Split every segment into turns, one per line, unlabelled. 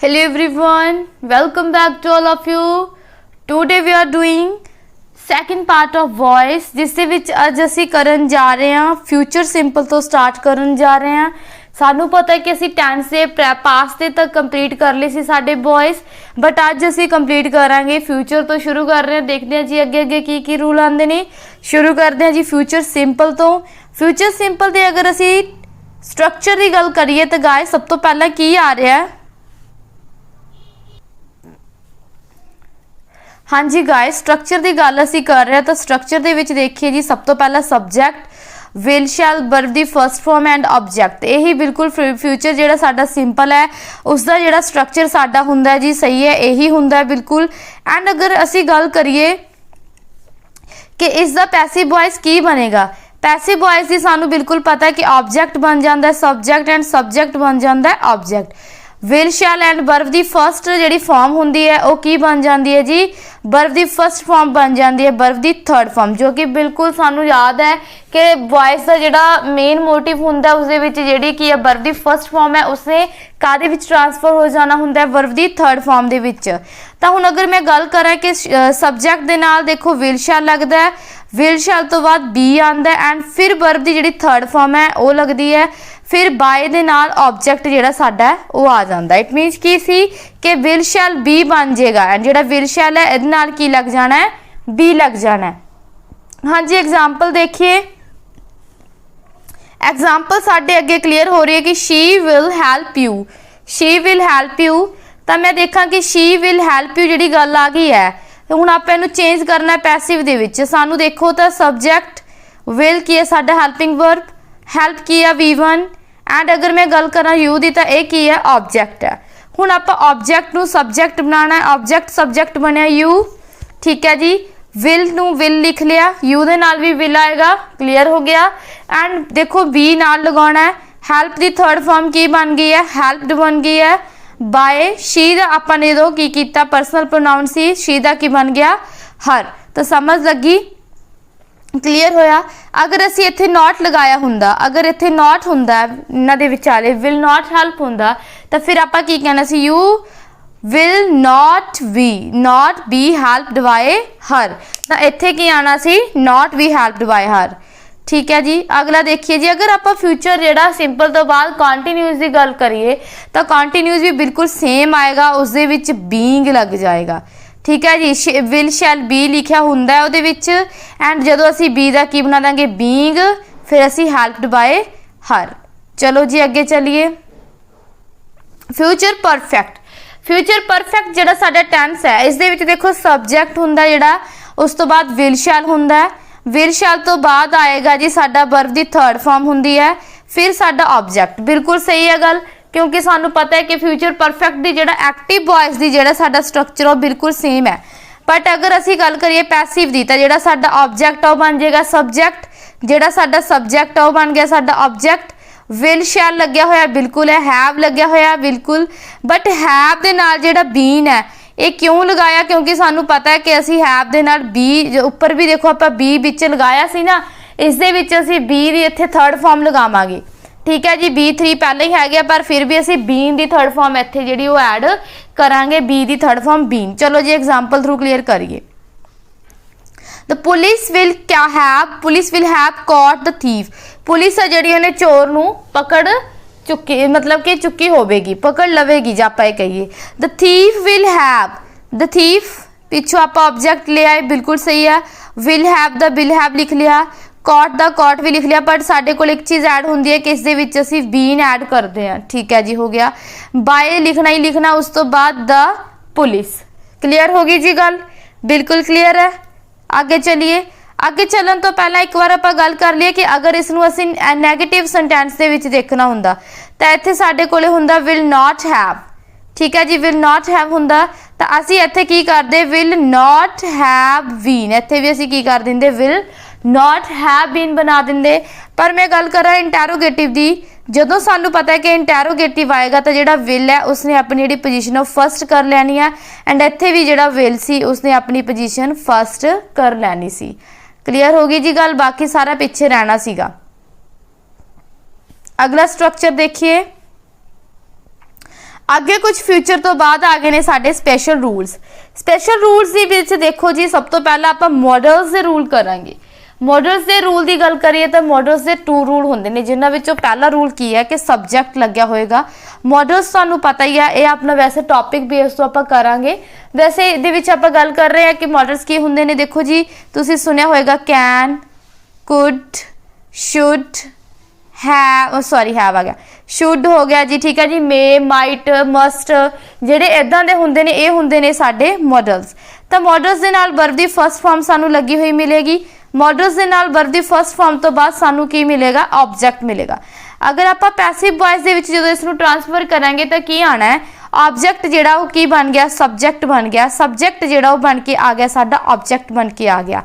Hello everyone, welcome back to all of you. Today we are doing second part of voice जिस दे विच अज असी करन जा रहे हैं future simple तो स्टार्ट करन जा रहे हैं। सानू पता है कि असी टेंस से पास्ट दे तक कंप्लीट कर ली सी साडे वॉइस, बट अज असी कंप्लीट करांगे फ्यूचर तो शुरू कर रहे हैं। देखते हैं जी अगे अगे की रूल आंदे ने। शुरू करते हैं जी फ्यूचर सिंपल तो। फ्यूचर सिंपल दे अगर असी स्ट्रक्चर की गल करिए तो गाइस सब तो पहला की आ रहा है, हाँ जी गाइस स्ट्रक्चर की गल असी कर रहे हैं। तो स्ट्रक्चर दे विच देखिए जी सब तो पहला सब्जैक्ट विल शैल वर्ब दी फर्स्ट फॉर्म एंड ऑब्जेक्ट। यही बिल्कुल फ्यूचर जिहड़ा साडा सिंपल है उसका जिहड़ा स्ट्रक्चर साडा हुंदा है जी सही है, यही हुंदा है बिल्कुल। एंड अगर असी गल करिए कि इसका पैसिव वॉइस की बनेगा, पैसिव वॉइस की सानू बिल्कुल पता है कि ऑब्जेक्ट बन जाता है सब्जैक्ट एंड सब्जैक्ट बन जाता है object. Will shell and verb दी फर्स्ट जिहड़ी फॉर्म हुंदी है वो की बन जाती है जी, वर्ब दी फर्स्ट फॉर्म बन जाती है वर्ब दी थर्ड फॉर्म, जो कि बिल्कुल सानू याद है कि वॉइस का जिहड़ा मेन मोटिव हुंदा है उसदे विच जिहड़ी की है वर्ब दी फर्स्ट फॉर्म है उसने कादे विच ट्रांसफर हो जाना हुंदा है वर्ब दी थर्ड फॉर्म दे विच। तां हुण अगर मैं गल करां कि सब्जैक्ट दे नाल देखो विल शैल लगदा है, विल शैल तो बाद बी आंदा है एंड फिर वर्ब दी जिहड़ी थर्ड फॉर्म है वो लगदी है, फिर बाय दे नाल ऑब्जेक्ट जिहड़ा साडा है वो आ जांदा है। इट मीनस की सी कि विल शैल बी बन जाएगा एंड जिहड़ा विल शैल है इहदे नाल की लग जाना है, बी लग जाना है। हाँ जी एग्जाम्पल देखिए, एग्जाम्पल साडे अगे क्लीयर हो रही है कि she will help you, she will help you. तो मैं देखा कि शी विल हैल्प यू जिहड़ी गल आ गई है, हुण आपां इहनूं चेंज करना है पैसिव दे विच। सानू देखो तो सब्जैक्ट विल की है साडा हेल्पिंग वर्ब, हैल्प की है V1 एंड अगर मैं गल करा यू दी तो यह की है ऑब्जेक्ट है। हुण आपां ऑब्जेक्ट नूं सब्जैक्ट बनाना है, ऑब्जेक्ट सब्जैक्ट बनया यू, ठीक है जी। विल नूं विल लिख लिया, यू दे नाल भी विल आएगा, क्लीयर हो गया। एंड देखो बी नाल लगाना है, हैल्प दी थर्ड फॉर्म की बन गई है, हेल्प्ड बन गई है बाय। शी दा आपां ने दो की कीता पर्सनल प्रोनाउन सी, शी दा की बन गया हर। तो समझ लगी, क्लीयर होया। अगर असी इत्थे नॉट लगाया हुंदा, अगर इत्थे नॉट हुंदा इन्हां दे विचाले विल नॉट हेल्प हुंदा तो फिर आपां की कहना सी you will not be helped by her. तो इत्थे की आना सी not be helped by her, ठीक है जी। अगला देखिए जी, अगर आप फ्यूचर जिहड़ा सिंपल तो बाद कॉन्टीन्यूस की गल करिए तो कॉन्टीन्यूस भी बिल्कुल सेम आएगा, उस दे विच बीइंग लग जाएगा, ठीक है जी। विल शैल बी लिखा हुंदा है उहदे विच एंड जदों असी बी दा की बना देंगे बीइंग, फिर असी हेल्प्ड बाय हर। चलो जी अगे चलिए। फ्यूचर परफेक्ट, फ्यूचर परफेक्ट जिहड़ा साडा टेंस है इस दे विच देखो सब्जैक्ट हुंदा जिहड़ा, उस तो बाद विल शैल हुंदा है, विल शैल तो बाद आएगा जी साडा वर्ब दी थर्ड फॉर्म हुंदी है, फिर साडा ऑब्जेक्ट। बिल्कुल सही है गल, क्योंकि सानू पता है कि फ्यूचर परफेक्ट दी जिहड़ा एक्टिव वॉइस दी जिहड़ा साडा स्ट्रक्चर वो बिल्कुल सेम है। बट अगर असी गल करिए पैसिव दी तो जिहड़ा साडा ऑब्जेक्ट वो बन जाएगा सब्जैक्ट, जिहड़ा साडा सब्जैक्ट वो बन गया साडा ऑब्जेक्ट। विल शैल लग्या होया बिल्कुल है, हैव लग्या होया बिल्कुल, बट हैव दे नाल जिहड़ा बीन है ये क्यों लगाया, क्योंकि सानू पता है कि असी हैव दे नाल बी उपर भी देखो आपां बी विच लगाया सी ना, इस दे विच असी बी दी इत्थे थर्ड फॉर्म लगावांगे, ठीक है जी। B3 पहले ही है गया पर फिर भी असी बीन दी थर्ड फॉर्म इत्थे जिहड़ी वो ऐड करांगे, बी दी थर्ड फॉर्म बीन। चलो जी एग्जाम्पल थ्रू क्लीयर करिए। The police will have caught the thief, police है जिहड़ी उहने चोर नूं पकड़ चुकी, मतलब कि चुकी होवेगी, पकड़ लवेगी जे आपां कहिए। The thief will have, the thief पिछों आपां ऑब्जेक्ट ले आए, बिल्कुल सही है। Will have the will have लिख लिया, कॉट द कॉट भी लिख लिया, पर साडे कोल एक चीज़ ऐड होंदी है कि इस दे विच असी बीन ऐड करते हैं, ठीक है जी हो गया। बाय लिखना ही लिखना, उस तो बाद द पुलिस। क्लीयर होगी जी गल, बिल्कुल क्लीयर है। आगे चलिए, आगे चलन तो पहला एक बार आपां गल कर लिए कि अगर इसनूं असी नैगेटिव सेंटेंस दे विच देखना हुंदा तो इत्थे साडे कोले हुंदा विल नॉट हैव, ठीक है जी। विल नॉट हैव हुंदा तो असी इत्थे की करदे विल नॉट हैव बीन, इत्थे भी असी की कर दिंदे विल नॉट हैव बीन बना देंगे। पर मैं गल करा इंटैरोगेटिव दी, जदों सानू पता है कि इंटैरोगेटिव आएगा तो जिहड़ा विल है उसने अपनी जिहड़ी पोजीशन फर्स्ट कर लैनी है एंड इत्थे भी जिहड़ा विल सी उसने अपनी पोजीशन फर्स्ट कर लैनी सी। क्लीयर होगी जी गल, बाकी सारा पिछे रहना सीगा। अगला स्ट्रक्चर देखिए, ਅੱਗੇ ਕੁਝ ਫਿਊਚਰ ਤੋਂ ਬਾਅਦ ਆ ਗਏ ਨੇ ਸਾਡੇ ਸਪੈਸ਼ਲ ਰੂਲਸ। ਸਪੈਸ਼ਲ ਰੂਲਸ ਦੇ ਵਿੱਚ ਦੇਖੋ ਜੀ, ਸਭ ਤੋਂ ਪਹਿਲਾਂ ਆਪਾਂ ਮॉडल्स ਦੇ ਰੂਲ ਕਰਾਂਗੇ। मॉडल्स ਦੇ ਰੂਲ ਦੀ ਗੱਲ ਕਰੀਏ ਤਾਂ ਮॉडल्स ਦੇ 2 ਰੂਲ ਹੁੰਦੇ ਨੇ, ਜਿਨ੍ਹਾਂ ਵਿੱਚੋਂ ਪਹਿਲਾ ਰੂਲ ਕੀ ਹੈ ਕਿ ਸਬਜੈਕਟ ਲੱਗਿਆ ਹੋਏਗਾ। ਮॉडल्स ਤੁਹਾਨੂੰ ਪਤਾ ਹੀ ਹੈ, ਇਹ ਆਪਣਾ ਵੈਸੇ ਟੌਪਿਕ ਬੇਸ ਤੋਂ ਆਪਾਂ ਕਰਾਂਗੇ। ਵੈਸੇ ਇਹਦੇ ਵਿੱਚ ਆਪਾਂ ਗੱਲ ਕਰ ਰਹੇ ਹਾਂ ਕਿ ਮॉडल्स ਕੀ ਹੁੰਦੇ ਨੇ। ਦੇਖੋ ਜੀ, ਤੁਸੀਂ ਸੁਣਿਆ ਹੋਏਗਾ कैन, कुड, शुड, हैव आ गया, शुड हो गया जी, ठीक है जी, मे, माइट, मस्ट, ਜਿਹੜੇ ਇਦਾਂ ਦੇ ਹੁੰਦੇ ਨੇ ਇਹ ਹੁੰਦੇ ਨੇ ਸਾਡੇ ਮॉडल्स। ਤਾਂ ਮॉडल्स ਦੇ ਨਾਲ वर्ब ਦੀ फर्स्ट फॉर्म ਸਾਨੂੰ ਲੱਗੀ ਹੋਈ ਮਿਲੇਗੀ। मॉडल्स ਦੇ ਨਾਲ वर्ब ਦੀ फर्स्ट फॉर्म ਤੋਂ ਬਾਅਦ ਸਾਨੂੰ ਕੀ ਮਿਲੇਗਾ, ऑब्जेक्ट मिलेगा। अगर ਆਪਾਂ पैसिव वॉइस ਦੇ ਵਿੱਚ ਜਦੋਂ ਇਸ ਨੂੰ ट्रांसफर ਕਰਾਂਗੇ ਤਾਂ ਕੀ ਆਣਾ ਹੈ, ऑब्जेक्ट ਜਿਹੜਾ ਉਹ ਕੀ ਬਣ ਗਿਆ, सब्जेक्ट बन गया। सब्जेक्ट ਜਿਹੜਾ ਉਹ ਬਣ ਕੇ ਆ ਗਿਆ ਸਾਡਾ ऑब्जेक्ट बन के आ गया।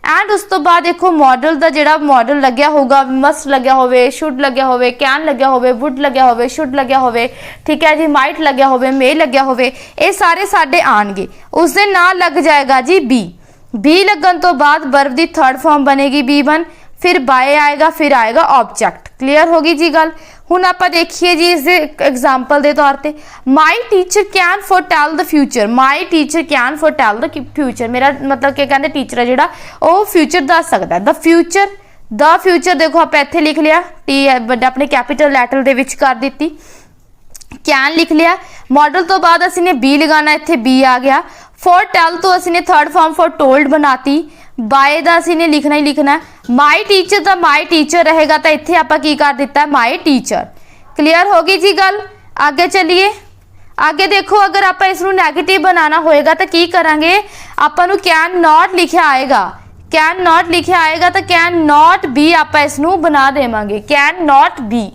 एंड उस तो बाद देखो मॉडल का जो मॉडल लग्या होगा, मस्ट लग्या होवे, शुड लग्या होवे, कैन लग्या होवे, वुड लग्या होवे, शुड लग्या होवे, ठीक है जी, माइट लग्या होवे, मे लग्या होवे, ये सारे साडे आणगे। उस दे नाल लग जाएगा जी बी। बी लगन तो बाद वर्ब दी थर्ड फॉर्म बनेगी B1, फिर बाय आएगा, फिर आएगा ऑब्जेक्ट। क्लियर होगी जी गल। हुण आपां देखिए जी इस एग्जाम्पल के तौर पर, my teacher can foretell the future. My teacher can foretell the future, मेरा मतलब कि कहते टीचर है जिहड़ा वो फ्यूचर दस सकता है। द फ्यूचर देखो आप इत्थे लिख लिया, टी अपने कैपिटल लैटर दे विच कर दी, कैन लिख लिया। मॉडल तो बाद असी ने बी लगाना, इत्थे बी आ गया। फोरटैल तो असी ने थर्ड फॉर्म फॉर टोल्ड बनाती। बाय दा असी ने लिखना ही लिखना है। माई टीचर दा माई टीचर रहेगा तो इत्थे आपां की कर दिता है, माई टीचर। क्लियर होगी जी गल। आगे चलिए, आगे देखो, अगर आप इसनूं नैगेटिव बनाना होएगा तो की करांगे, आपां नूं कैन नॉट लिखिया आएगा, कैन नॉट लिखिया आएगा तो कैन नॉट बी आपां इसनूं बना देवांगे, कैन नॉट बी।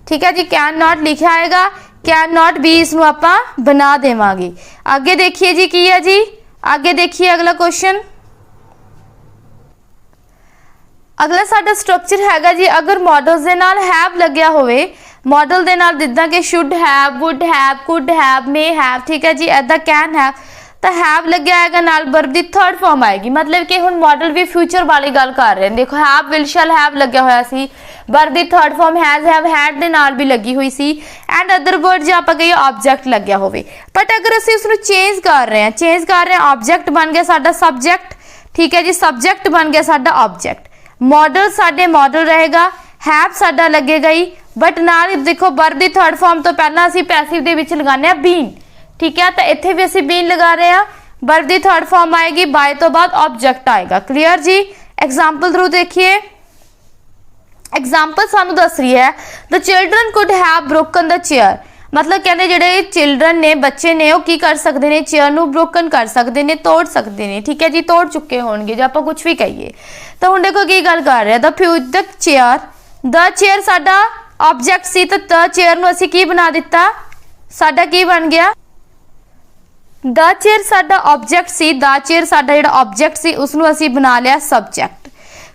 ठीक है जी, कैन नॉट लिखिया आएगा, कैन नॉट बी इसनूं आपां बना देवांगे। आगे देखिए जी की है जी, आगे देखिए अगला क्वेश्चन। अगला साडा स्ट्रक्चर हैगा जी, अगर मॉडल्स दे नाल हैव लग्या होवे, मॉडल दे नाल जिद्दां कि should have, would have, could have, may have, ठीक है जी, ऐदा कैन हैव, तो हैव लग्या आएगा नाल वर्ब दी थर्ड फॉर्म आएगी। मतलब कि हुण मॉडल भी फ्यूचर वाली गल कर रहे हैं। देखो हैव, विल, शैल हैव लग्या होया सी, वर्ब दी third form has, have, had दे नाल भी लगी हुई सी। एंड अदर वर्ड जे आपां कहिए ऑब्जेक्ट लग्या होवे, बट अगर असीं उसनूं चेंज कर रहे हैं, ऑब्जेक्ट बन गया साडा सब्जेक्ट, ठीक है जी, सब्जेक्ट बन गया साडा ऑब्जेक्ट। मॉडल साडे मॉडल रहेगा, हैव साडा लगेगा ही, बट नाल देखो वर्ब दी थर्ड फॉर्म तो पहला असीं पैसिव दे विच लगाने आ बीन, ठीक है, तो इत्थे भी असीं बीन लगा रहे हैं। वर्ब दी थर्ड फॉर्म आएगी, बाय तो बाद ऑब्जेक्ट आएगा। क्लियर जी। एग्जाम्पल थ्रू देखिए, एग्जाम्पल सानू दस रही है, the children could have broken the chair. मतलब कहते जिहड़े चिल्ड्रन ने, बच्चे ने, वो की कर सकते हैं, चेयर नूं ब्रोकन कर सकते हैं, तोड़ सकते हैं, ठीक है जी, तोड़ चुके होणगे जो आपां कुछ भी कहिए। तो हुण देखो की गल कर रहे हैं, द चेयर साडा ऑब्जेक्ट सी, तो द चेयर नूं असीं की बना दिता, साडा की बन गया, द चेयर साडा ऑब्जेक्ट सी, द चेयर साडा जिहड़ा ऑब्जेक्ट सी उसनूं असीं बना लिया सब्जेक्ट।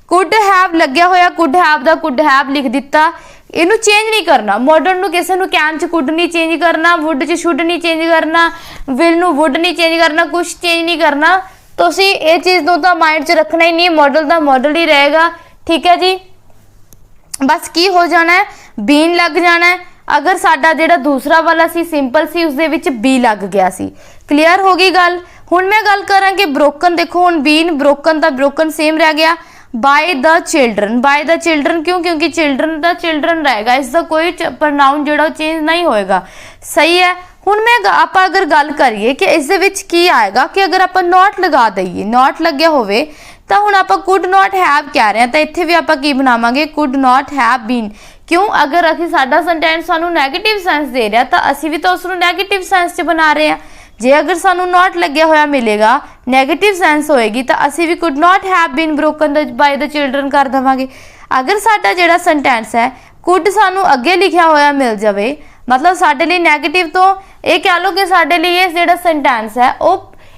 कुड हैव लग्या होया, कुड हैव दा कुड हैव लिख दिता, इनू चेंज नहीं करना। मॉडल नू किसी नू कैन च कुड नहीं चेंज करना, वुड च शुड नहीं चेंज करना, विल नू वुड नहीं चेंज करना, कुछ चेंज नहीं करना। तुसीं ये चीज़ नू तो माइंड च रखना ही नहीं, मॉडल दा मॉडल ही रहेगा, ठीक है जी। बस की हो जाना है, बीन लग जाना है। अगर साडा जिहड़ा दूसरा वाला सी सिंपल सी, उस दे विच बी लग गया सी। क्लीयर हो गई गल। हुण मैं गल करां कि ब्रोकन, देखो हुण बीन ब्रोकन दा ब्रोकन सेम रह गया। Bye the children, bye the children क्यों, क्योंकि चिल्ड्रन दा चिल्ड्रन रहेगा, इसका कोई प्रनाउन जो चेंज नहीं होएगा। सही है। हुण मैं आप अगर गल करिए कि इस दे विच की आएगा कि अगर आप नॉट लगा दईए, नॉट लग्या होवे तो हुण आप कुड नॉट हैव कह रहे हैं, तो इत्थे भी आप की बनावांगे, कुड नॉट हैव बीन। क्यों, अगर असीं साडा सेंटेंस सानू नैगेटिव सेंस दे रहा तो असीं भी तो उसनूं नैगेटिव सेंस च बना रहे हैं। जे अगर सानू नॉट लग्या होया मिलेगा, नैगेटिव सेंस होएगी, तो असी भी could not have been broken by the children कर देवांगे। अगर साडा जिहड़ा सेंटेंस है कुड सानू अगे लिखिया होया मिल जाए, मतलब साडे लई नैगेटिव, तो ये कह लो कि साडे लई ये जिहड़ा सेंटेंस है वो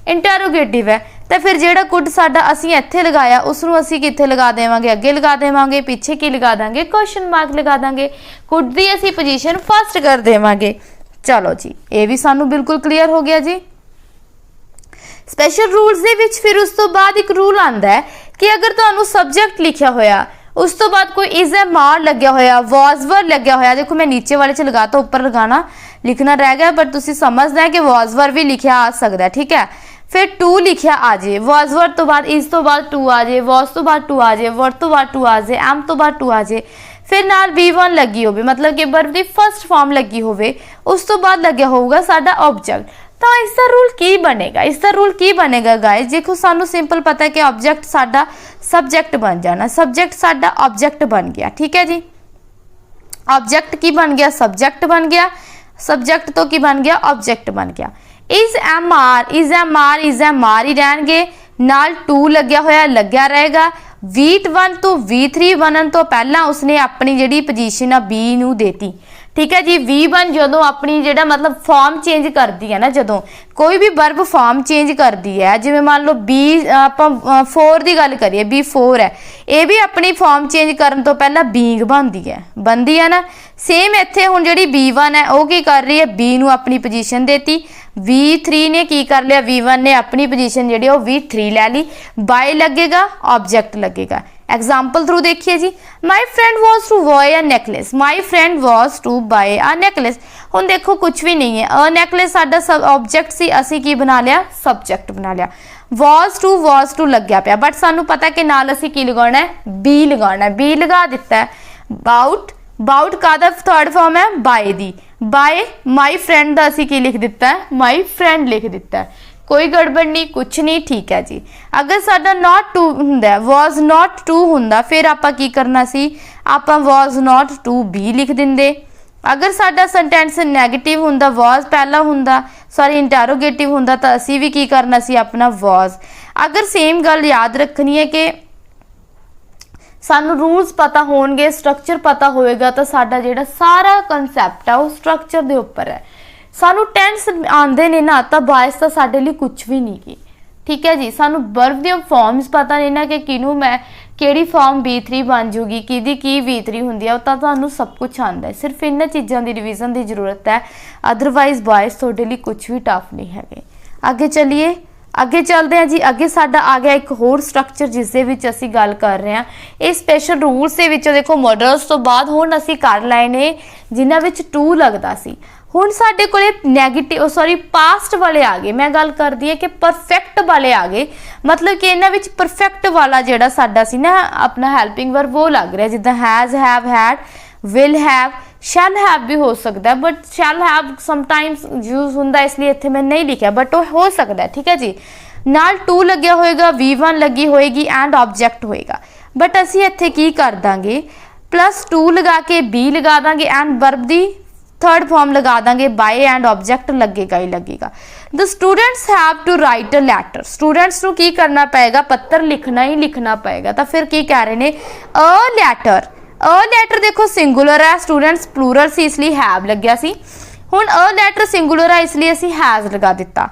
इंटरोगेटिव है, तो फिर जिहड़ा कुड साडा असीं इत्थे लगाया उसनूं असीं कित्थे लगा देवांगे, अगे लगा देवांगे, पीछे की लगा देंगे, क्वेश्चन मार्क लगा देंगे, कुड दी असीं पोजीशन फर्स्ट कर देवांगे। चलो जी, ये भी सानू बिल्कुल क्लीयर हो गया जी। स्पेशल रूल्स दे विच फिर उस तो बाद एक रूल आंदा है कि अगर तुहानू सब्जेक्ट लिखिया होया, उस तो बाद कोई इज ए मार लग्या होया, वॉज वर लग्या होया, देखो मैं नीचे वाले च लगाता, ऊपर लगाना, लिखना रह गया, बट तुसी समझना है कि वॉज वर्ब भी लिखिया आ सकता है, ठीक है। फिर टू लिखिया आ जाए, वॉज वर्ब तो बाद इस तो बाद टू आ जाए, वॉज तो बाद टू आ जाए, वर्ब तो बाद टू आ जाए, एम तो बाद टू आ जाए, फिर नाल V1 लगी होवे, मतलब कि वर्ब की फर्स्ट फॉर्म लगी होवे, उस तो बाद लग्या होगा साडा ऑब्जेक्ट। तो इसका रूल की बनेगा, इसका रूल की बनेगा गाइस, देखो सानू सिंपल पता है कि ऑब्जेक्ट साडा सब्जेक्ट बन जाना, सब्जेक्ट साडा ऑब्जेक्ट बन गया, ठीक है जी। ऑब्जेक्ट की बन गया, सब्जेक्ट बन गया, सब्जेक्ट तो की बन गया, ऑब्जेक्ट बन गया। इज एम आर ही रहणगे, नाल टू लग्या होया लग्या रहेगा। V1 तो V3 बनन तो पहला उसने अपनी जिहड़ी पोजीशन आ B नू देती, ठीक है जी। V1 जदों अपनी जिहड़ा मतलब फॉर्म चेंज करती है ना, जदों कोई भी वर्ब फॉर्म चेंज करती है, जिवें मान लो B आपां 4 की गल करिए, B4 है, ये भी अपनी फॉर्म चेंज करन तो पहला बीइंग बनदी है ना। सेम इत्थे हुण जिहड़ी B1 है वो की कर रही है, B नू अपनी पोजीशन देती, V3 ने की कर लिया, V1 ने अपनी पोजीशन जिहड़ी वो V3 ले ली, बाय लगेगा, ऑब्जेक्ट लगेगा। एग्जाम्पल थ्रू देखिए जी, my friend was to buy a necklace, my friend was to buy a necklace. हुण देखो कुछ भी नहीं है, अ नेकलेस साडा सब ऑब्जेक्ट सी, असी की बना लिया, सब्जेक्ट बना लिया। वॉज टू लग्या पिया, बट सानू पता कि नाल असी की लगाना है, बी लगाना है, बी लगा दिता है। बाउट का थर्ड फॉर्म है by the, bye my friend का असी की लिख दिता है, माई फ्रेंड लिख दिता है, कोई गड़बड़ नहीं, कुछ नहीं, ठीक है जी। अगर साडा नॉट टू हुंदा, वॉज नॉट टू हुंदा, फिर आपां की करना सी, आपां वॉज नॉट टू बी लिख दिंदे। अगर साडा सेंटेंस नैगेटिव हुंदा, वॉज पहला हुंदा, सॉरी इंटैरोगेटिव हुंदा, तो असी भी की करना सी अपना वॉज। अगर सेम गल याद रखनी है कि सानू रूल्स पता होणगे, स्ट्रक्चर पता होएगा, तो साडा जिहड़ा सारा कंसैप्ट है वो स्ट्रक्चर दे उपर है। सानू टेंस आंदे ने ना, तो बायस तो साडे लई कुछ भी नहीं की, ठीक है जी। सानू वर्ब दी फॉर्म्स पता नहीं ना कि किनू मैं किहड़ी फॉर्म B3 बन जूगी, किहदी की V3 हुंदी है, तो तुहानू सब कुछ आंदा है। सिर्फ इन्हां चीज़ां दी रिवीजन की जरूरत है, अदरवाइज बायस तुहाडे लई कुछ भी टफ नहीं है। अगे चलिए, अगे चलते हैं जी। अगे साडा आ गया एक होर स्ट्रक्चर जिस दे विच असीं गल कर रहे हैं, ये स्पैशल रूल्स दे विच देखो मॉडल्स तो बाद हुण असीं कर लए ने जिन्हां विच टू लगदा सी। हुण साडे कोले नैगेटिव सॉरी पास्ट वाले आ गए, मैं गल करदी है कि परफेक्ट वाले आ गए, मतलब कि इन्हां विच परफेक्ट वाला जिहड़ा साडा सी ना अपना हेल्पिंग वर्ब वो लग रहा, जिद्दां has, have, had, will have, shall have भी हो सकता है, but shall have sometimes use होंदा, इसलिए इत्थे मैं नहीं लिखा, बट वो हो सकता है, ठीक है जी। नाल टू लग्या होएगा, V1 लगी होएगी एंड ऑब्जेक्ट होएगा, बट असीं इत्थे की कर दांगे, प्लस टू लगा के B लगा दांगे एंड वर्ब दी थर्ड फॉर्म लगा देंगे, बाय एंड ऑब्जेक्ट लगेगा ही लगेगा। The students have to write a letter, students को की करना पएगा, पत्र लिखना ही लिखना पएगा। तो फिर की कह रहे ने, अ लैटर देखो सिंगुलर है, स्टूडेंट्स प्लूरल सी इसलिए हैव लग्या सी। हुण अ लैटर सिंगुलर है इसलिए असी हैज़ लगा दिता।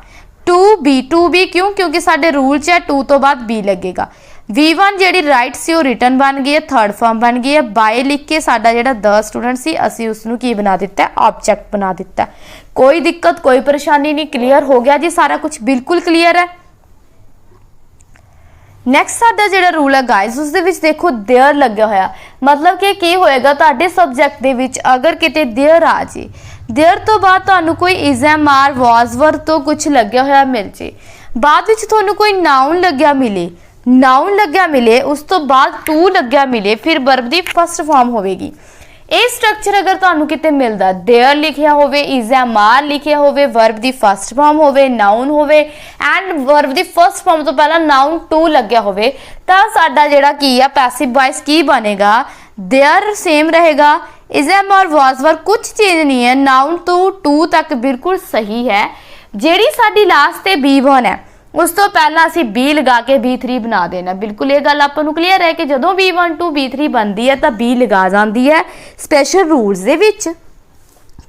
टू बी क्यों, क्योंकि साडे रूल च है टू तो बाद बी लगेगा। V1 जिहड़ी राइट सी वो रिटर्न बन गई है, थर्ड फॉर्म बन गई है। बाय लिख के साडा जिहड़ा द स्टूडेंट सी असी उसनू की बना दिता है, ऑब्जेक्ट बना दिता है। कोई दिक्कत कोई परेशानी नहीं, क्लीयर हो गया जी, सारा कुछ बिल्कुल क्लीयर है। नैक्सट साडा जिहड़ा रूल है गाइज, उस दे विच देखो देयर लग्या होया, मतलब कि की होएगा तुहाडे सब्जैक्ट दे विच अगर किते देयर आ जे, देयर तो बाद तुहानू कोई is am are was verb तो कुछ लग्या होया मिल जे, बाद विच तुहानू कोई नाउन लग्या मिले, उस तो बाद टू लग्या मिले, फिर वर्ब दी फर्स्ट फॉर्म होवेगी। ਇਹ स्ट्रक्चर अगर ਤੁਹਾਨੂੰ किते मिलता, देयर लिखिया होवे, इज एम आर लिखिया होवे, वर्ब दी फर्स्ट फॉर्म होवे, नाउन होवे एंड वर्ब दी फर्स्ट फॉर्म तो पहला नाउन टू लग्या होवे, तो साडा जिहड़ा की है पैसिव वॉइस की बनेगा, देयर सेम रहेगा, is am are was verb कुछ चेंज नहीं है, नाउन तो टू तक बिल्कुल सही है। जिहड़ी साडी लास्ट ते B1 है उस तो पहला असी B लगा के B3 बना देना, बिल्कुल ये गल आपां नूं क्लीयर है कि जदों B1 टू B3 बनती है तो B लगा जाती है स्पैशल रूल्स दे विच,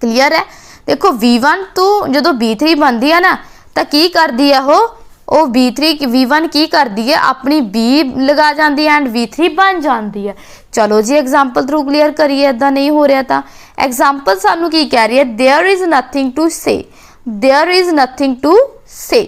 क्लीयर है। देखो V1 तो जदों B3 बनती है ना तो की करती है वो V1 की करती है अपनी B लगा जाती है एंड V3 बन जाती है। चलो जी एग्जाम्पल थ्रू क्लीयर करिए, इदां नहीं हो रहा था। एग्जाम्पल सानू की कह रही है, देयर इज नथिंग टू से, देयर इज नथिंग टू से।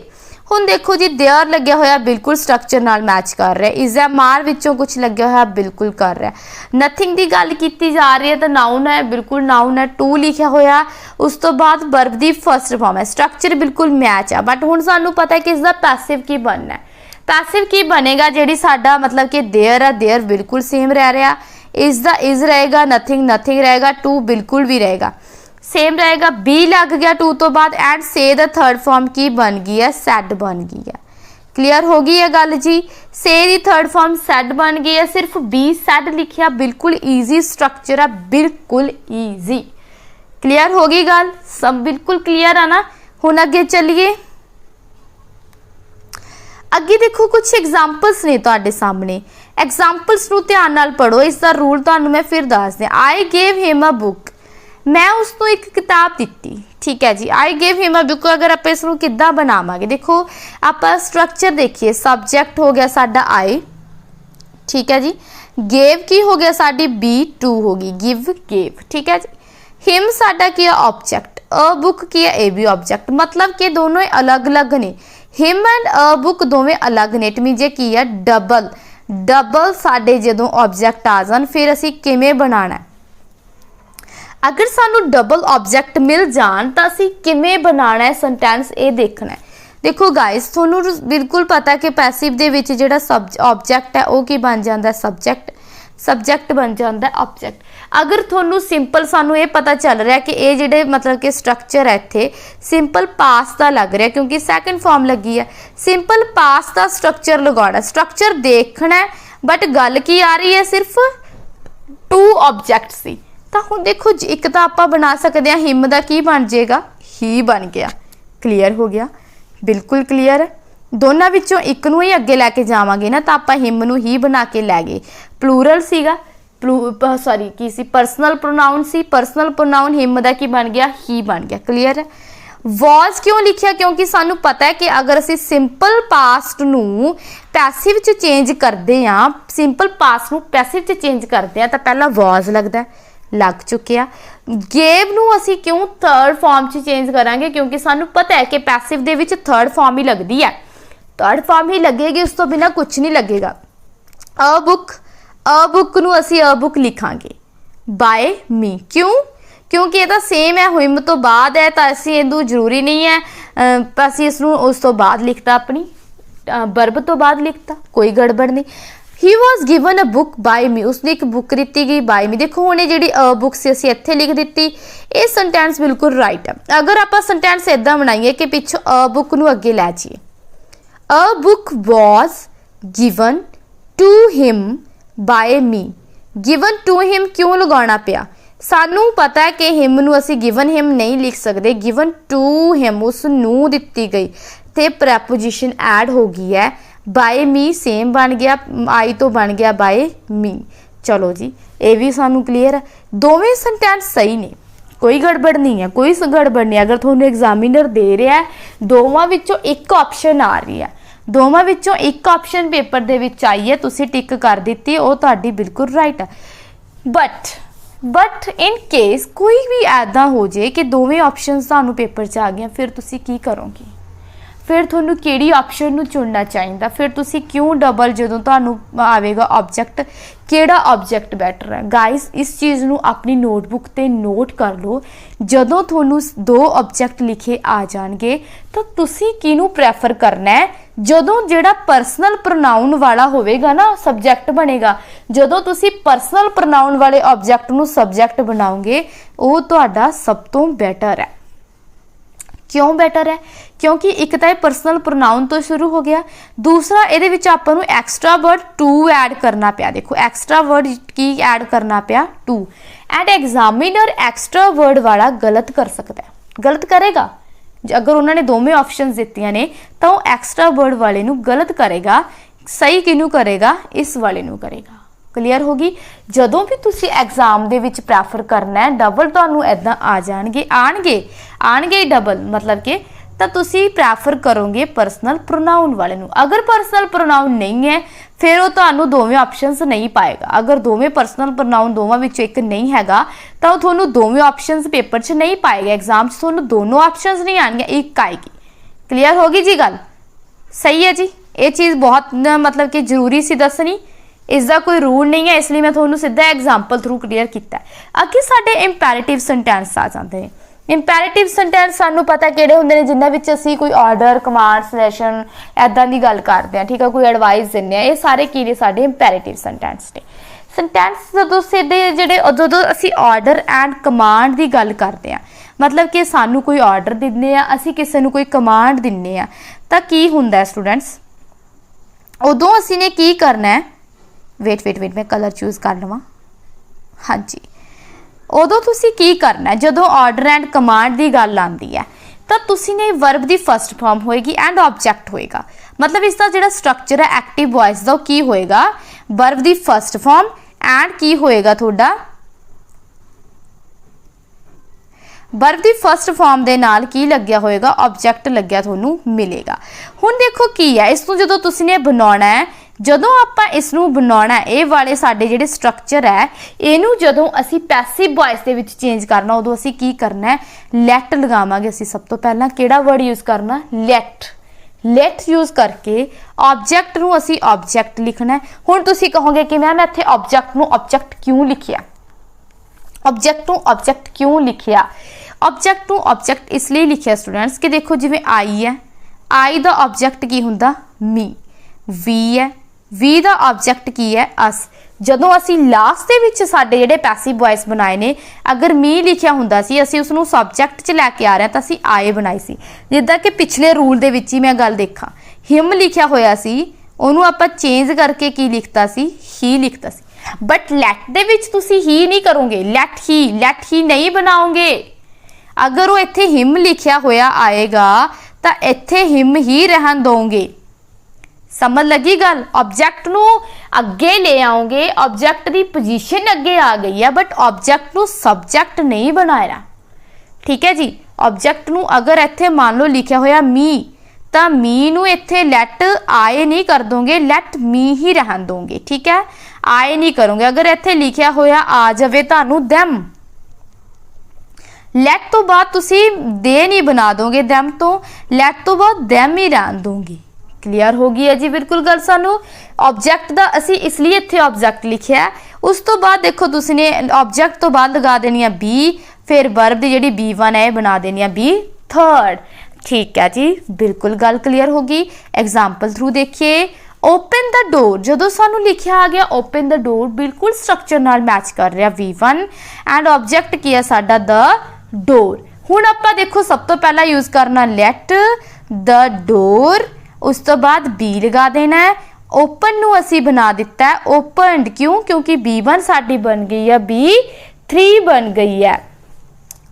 ਹੁਣ देखो जी देयर लग्या होया बिल्कुल स्ट्रक्चर नाल मैच कर रहा है, इज ए मार विचों कुछ लग्या होया बिल्कुल कर रहा है। नथिंग की गल की जा रही है तो नाउन है, बिल्कुल नाउन है। टू लिखा होया उस तो बाद वर्ब दी फर्स्ट फॉर्म है, स्ट्रक्चर बिल्कुल मैच है। बट हुण सानू पता है कि इसका पैसिव की बनना है। पैसिव की बनेगा जिहड़ी साडा मतलब कि देयर है, देयर बिल्कुल सेम रह रहा। इज दा इज रहेगा, नथिंग नथिंग रहेगा, टू बिल्कुल भी रहेगा सेम रहेगा। बी लग गया टू तो बाद एंड से द थर्ड फॉर्म की बन गई है, सैड बन गई है। क्लियर हो गई है गल जी। से दी थर्ड फॉर्म सैड बन गई है, सिर्फ बी सैड लिखिया, बिल्कुल ईजी स्ट्रक्चर है, बिल्कुल ईजी। क्लियर हो गई गल, सब बिल्कुल क्लियर है ना। हुण अगे चलिए, अगे देखो कुछ एग्जाम्पल्स ने तुहाडे सामने, एग्जाम्पल्स नूं ध्यान नाल पढ़ो। इसका रूल तुहानूं मैं फिर दस दियां। I gave him a book, मैं उसको एक किताब दी, ठीक है जी। I gave him a book, अगर आप इसनूं किद्दां बनावांगे, देखो आप स्ट्रक्चर देखिए, सब्जैक्ट हो गया साडा आई, ठीक है जी। गेव की हो गया साडी बी, टू होगी गिव गेव, ठीक है जी। हिम साडा की है ऑब्जेक्ट, अ बुक की है ए भी ऑब्जेक्ट, मतलब कि दोनों अलग अलग ने। हिम एंड अ बुक दोवें अलग ने, इट मीन जे की है डबल, डबल साडे जदों ऑब्जेक्ट आ जान फिर असीं किवें बनाना है। अगर सानू डबल ऑब्जेक्ट मिल जान तो असीं किवें बनाना है सेंटेंस, ये देखना है। देखो गाइस थोनू बिल्कुल पता कि पैसिव दे विच जिहड़ा ऑब्जेक्ट है वो की बन जाता है सब्जैक्ट, सब्जैक्ट बन जाता है ऑब्जेक्ट। अगर थोनू सिंपल सानू ये पता चल रहा है कि ये जिहड़े मतलब कि स्ट्रक्चर है इत्थे सिंपल पास का लग रहा है क्योंकि सैकेंड फॉर्म लगी है, सिंपल पास का स्ट्रक्चर लगाना, स्ट्रक्चर देखना है। बट गल की आ रही है सिर्फ टू ऑब्जेक्ट सी, तो हुण देखो एक तो आप बना सकते हैं हिम का की बन जाएगा, ही बन गया। क्लीयर हो गया, बिल्कुल क्लीयर है। दोनों विचों एक नूं ही अगे लैके जावांगे ना तो आप हिम नूं ही बना के लै गए। प्लूरल सीगा, सॉरी की सी परसनल प्रोनाउन सी, परसनल प्रोनाउन हिम का की बन गया, ही बन गया। क्लीयर है। वॉज क्यों लिखिया, क्योंकि सानू पता है कि अगर असी सिंपल पास्ट नूं पैसिव च चेंज करते हैं, सिंपल पास्ट नूं पैसिव च चेंज करते हैं तो पहला वॉज लगता है, लग चुकिया। गेव नूं असी क्यों थर्ड फॉर्म च चेंज करांगे, क्योंकि सानू पता है कि पैसिव दे विच थर्ड फॉर्म ही लगती है, थर्ड फॉर्म ही लगेगी, उस तो बिना कुछ नहीं लगेगा। अ बुक नूं असी अ बुक लिखांगे। बाय मी क्यों, क्योंकि ये तो सेम है, हिम तो बाद है तो असी इनू जरूरी नहीं है असी इसनूं उस तो बाद लिखता, अपनी वर्ब तो बाद लिखता, कोई गड़बड़ नहीं। He was given a book by me, उसने एक बुक दी गई बाय मी। देखो हुणे जिहड़ी अ बुक से असीं इत्थे लिख दी, ये सेंटेंस बिल्कुल राइट है। अगर आप सेंटेंस इदां बनाइए कि पिछों अ बुक नूं अगे लै जाइए, a book was given to him by me. Given to him क्यों लगाना पिया, सानू पता है कि हिम नूं असीं गिवन हिम नहीं लिख सकते, गिवन टू हिम उस नूं दित्ती गई ते प्रैपोजिशन ऐड हो गई है। बाय मी सेम बन गया, आई तो बन गया बाय मी। चलो जी ये भी सानू क्लीयर है, दोवें सेंटेंस सही ने, कोई गड़बड़ नहीं है, कोई गड़बड़ नहीं। अगर थोनू एग्जामिनर दे रहा है दोवां विचों एक ऑप्शन आ रही है, दोवां विचों एक ऑप्शन पेपर दे विच आई है, तुसीं टिक कर दी, वो तुहाडी बिल्कुल राइट है। बट इन केस कोई भी ऐदा हो जाए कि दोवें ऑप्शन तुहानू पेपर च आ गए, फिर तुसीं की करोगे, फिर थोनू किहड़ी ऑप्शन नू चुनना चाहिए, फिर तुसीं क्यों डबल जदों तुहानू आवेगा ऑब्जेक्ट किहड़ा ऑब्जेक्ट बैटर है। गाइस इस चीज़ नू अपनी नोटबुक ते नोट कर लो, जदों थोनू दो ऑब्जेक्ट लिखे आ जाणगे तो तुसीं किहनू प्रैफर करना है, जदों जिहड़ा परसनल प्रोनाउन वाला होवेगा ना सबजैक्ट बनेगा, जदों तुसीं परसनल प्रोनाउन वाले ऑब्जेक्ट नू सबजैक्ट बनाओगे वो तुहाडा सब तो बैटर है। क्यों बैटर है, क्योंकि एक तो परसनल प्रोनाउन तो शुरू हो गया, दूसरा ये आपां नूं एक्सट्रा वर्ड टू ऐड करना पिया। देखो एक्सट्रा वर्ड की ऐड करना पिया to, and examiner extra word वाला गलत कर सकता है, गलत करेगा। अगर उन्होंने दोवें ऑप्शनस दित्तियां ने तो वो एक्सट्रा वर्ड वाले नूं गलत करेगा, सही किनू करेगा, इस वाले नूं करेगा। क्लीयर होगी। जदों भी तुसी एग्जाम दे विच प्रैफर करना है डबल तुहानूं इदां आ जाणगे, आणगे डबल मतलब कि तो तुसी प्रैफर करोगे परसनल प्रोनाउन वाले नूं। अगर परसनल प्रोनाउन नहीं है फिर वो तुहानूं दोवें ऑप्शनस नहीं पाएगा। अगर दोवें परसनल प्रोनाउन दोवां विचों एक नहीं हैगा तो तुहानूं दोवें ऑप्शनस पेपर च नहीं पाएगा, एग्जाम च तुहानूं दोनों ऑप्शनस नहीं आएंगे, एक आएगी। क्लीयर होगी जी गल। सही है जी। ये चीज़ बहुत मतलब कि जरूरी सी दसनी, इसका कोई रूल नहीं है, इसलिए मैं थोड़ा सीधा एग्जाम्पल थ्रू क्लीयर किया। अगे साडे इंपैरेटिव सेंटेंस आ जाते हैं। इंपैरेटिव सेंटेंस सानू पता किहड़े हुंदे ने जिन्हां विच असीं कोई ऑर्डर, कमांड, सजैशन ऐदां दी गल करते हैं, ठीक है, कोई एडवाइस दिंदे हैं, ये सारे की ने साडे इंपैरेटिव सेंटेंस ने। सेंटेंस जदों सीधे जिहड़े जदों असीं ऑर्डर एंड कमांड की गल करते हैं, मतलब कि सानू कोई ऑर्डर दिंदे आ, असीं किसी नूं कोई कमांड दिंदे आ, तां की हुंदा स्टूडेंट्स, उदों असीं ने की करना है। वेट मैं कलर चूज कर लवां। हाँ जी, उदों तुसीं की करना है जदों ऑर्डर एंड कमांड की गल आती है, तो तुसीं ने वर्ब की फस्ट फॉर्म होएगी एंड ऑब्जेक्ट होएगा। मतलब इसका जिहड़ा स्ट्रक्चर है एक्टिव वॉइस का, की होएगा वर्ब की फस्ट फॉर्म एंड की होएगा तुहाडा वर्ब की फस्ट फॉर्म के नाल की लग्या होएगा, ऑब्जेक्ट लग्या तुहानूं मिलेगा। हुण देखो की है, इसनूं जदों तुसीं ने बनाउणा है, जदों आपां इसनूं बनाउणा है, ये वाले साडे जिहड़े स्ट्रक्चर है, इहनूं जदों असीं passive voice they which change करना, उदों असीं की करना है, लैट लगावांगे। असीं सब तो पहलां किहड़ा वर्ड यूज़ करना, लैट। लैट यूज़ करके ऑब्जेक्ट नूं असीं ऑब्जेक्ट लिखना है। हुण तुसीं कहोगे कि मैम इत्थे ऑब्जेक्ट नूं ऑब्जेक्ट क्यों लिखिया, ऑब्जेक्ट नूं ऑब्जेक्ट क्यों लिखिया? ऑब्जेक्ट नूं ऑब्जेक्ट इसलिए लिखिया स्टूडेंट्स कि देखो जिवें आई है, आई दा ऑब्जेक्ट की हुंदा मी, वी है, वी दा ऑब्जेक्ट की है अस। जदों असीं लास्ट दे विच साडे जिहड़े पैसिव वॉइस बनाए ने, अगर मी लिखिया हुंदा सी, असीं उसनूं सबजैक्ट च लैके आ रहे हैं, तो असीं आए बनाई सी। जिद्दां कि पिछले रूल दे विच ही मैं गल देखा, हिम लिखिया होया सी, उहनूं आपां चेंज करके की लिखता सी, ही लिखता सी। बट लैट दे विच तुसीं ही नहीं करोगे, लैट ही नहीं बनाओगे। अगर वो इत्थे हिम लिखिया होया आएगा तो इत्थे हिम ही रहन दोगे। समझ लगी गल? ऑब्जेक्ट नूं अगे ले आओगे, ऑब्जेक्ट की पोजीशन अगे आ गई है, बट ऑब्जेक्ट नूं सबजैक्ट नहीं बनाया। ठीक है जी। ऑब्जेक्ट नूं अगर इत्थे मान लो लिखिया होया मी, तो मी नूं इत्थे लैट आए नहीं कर दोगे, लैट मी ही रहन दोगे। ठीक है, आए नहीं करोगे। अगर इत्थे लिखिया होया आ जावे तुहानूं दैम, लैट तो बाद तुसी दे नहीं बना दोगे, दैम तो लैट तो बाद दैम ही रहन दोगे। क्लीयर हो गई है जी बिल्कुल गल। सानू ऑब्जेक्ट दा असी इसलिए इत्थे ऑब्जेक्ट लिखिया है। उस तो बाद देखो तुसी ने ऑब्जेक्ट तो बाद लगा देनी है बी, फिर वर्ब दी जिहड़ी B1 है बना देनी है बी थर्ड। ठीक है जी, बिल्कुल गल क्लीयर होगी। एग्जाम्पल थ्रू देखिए, ओपन द डोर, जो सानू लिखिया आ गया ओपन द डोर, बिल्कुल स्ट्रक्चर नाल मैच कर रहा V1 एंड ऑब्जेक्ट की है साडा द डोर। हुण आपां देखो सब तो पहला यूज करना लेट द डोर, उस तो बाद बी लगा देना है। ओपन नू असी बना दिता है ओपनड, क्यों? क्योंकि B1 साडी बन गई है B3 बन गई है।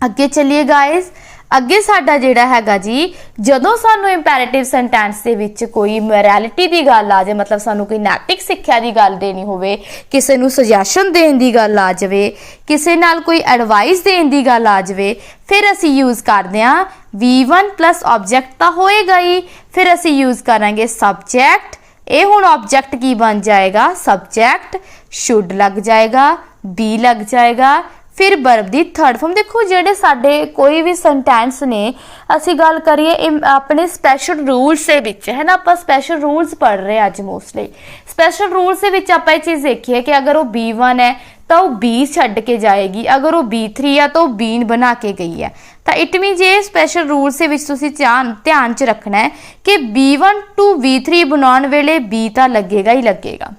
अगे चलिए गाइस, अगे साडा जिहड़ा हैगा जी, जदों सानू इंपैरेटिव सेंटेंस दे विच कोई मोरैलिटी दी गल आ जाए, मतलब सानू कोई नैतिक सिक्ख्या दी गल देनी होवे, किसी नू सजैशन देण दी गल आ जाए, किसी नाल कोई एडवाइस देण दी गल आ जाए, फिर असी यूज़ करदे हां V1 प्लस ऑब्जेक्ट तो होएगा ही, फिर असी यूज़ करांगे सबजैक्ट। ये हुण ऑब्जेक्ट की बन जाएगा, सबजैक्ट शुड लग जाएगा, बी लग जाएगा, फिर वर्ब दी थर्ड फॉर्म। देखो जेडे साडे कोई भी सेंटेंस ने, असी गल करिए अपने स्पैशल रूल्स के विच, है ना, आप स्पैशल रूल्स पढ़ रहे हैं अज मोस्टली। स्पैशल रूल्स के विच आपां ये चीज़ देखिए कि अगर वो B1 है तो बी छड्ड के जाएगी, अगर वो B3 है तो बी बना के गई है। तो इट मीन ये स्पैशल रूल्स के विच तुसीं ध्यान च रखना है कि B1 टू B3 बनाउण वेले बी तो लगेगा ही लगेगा।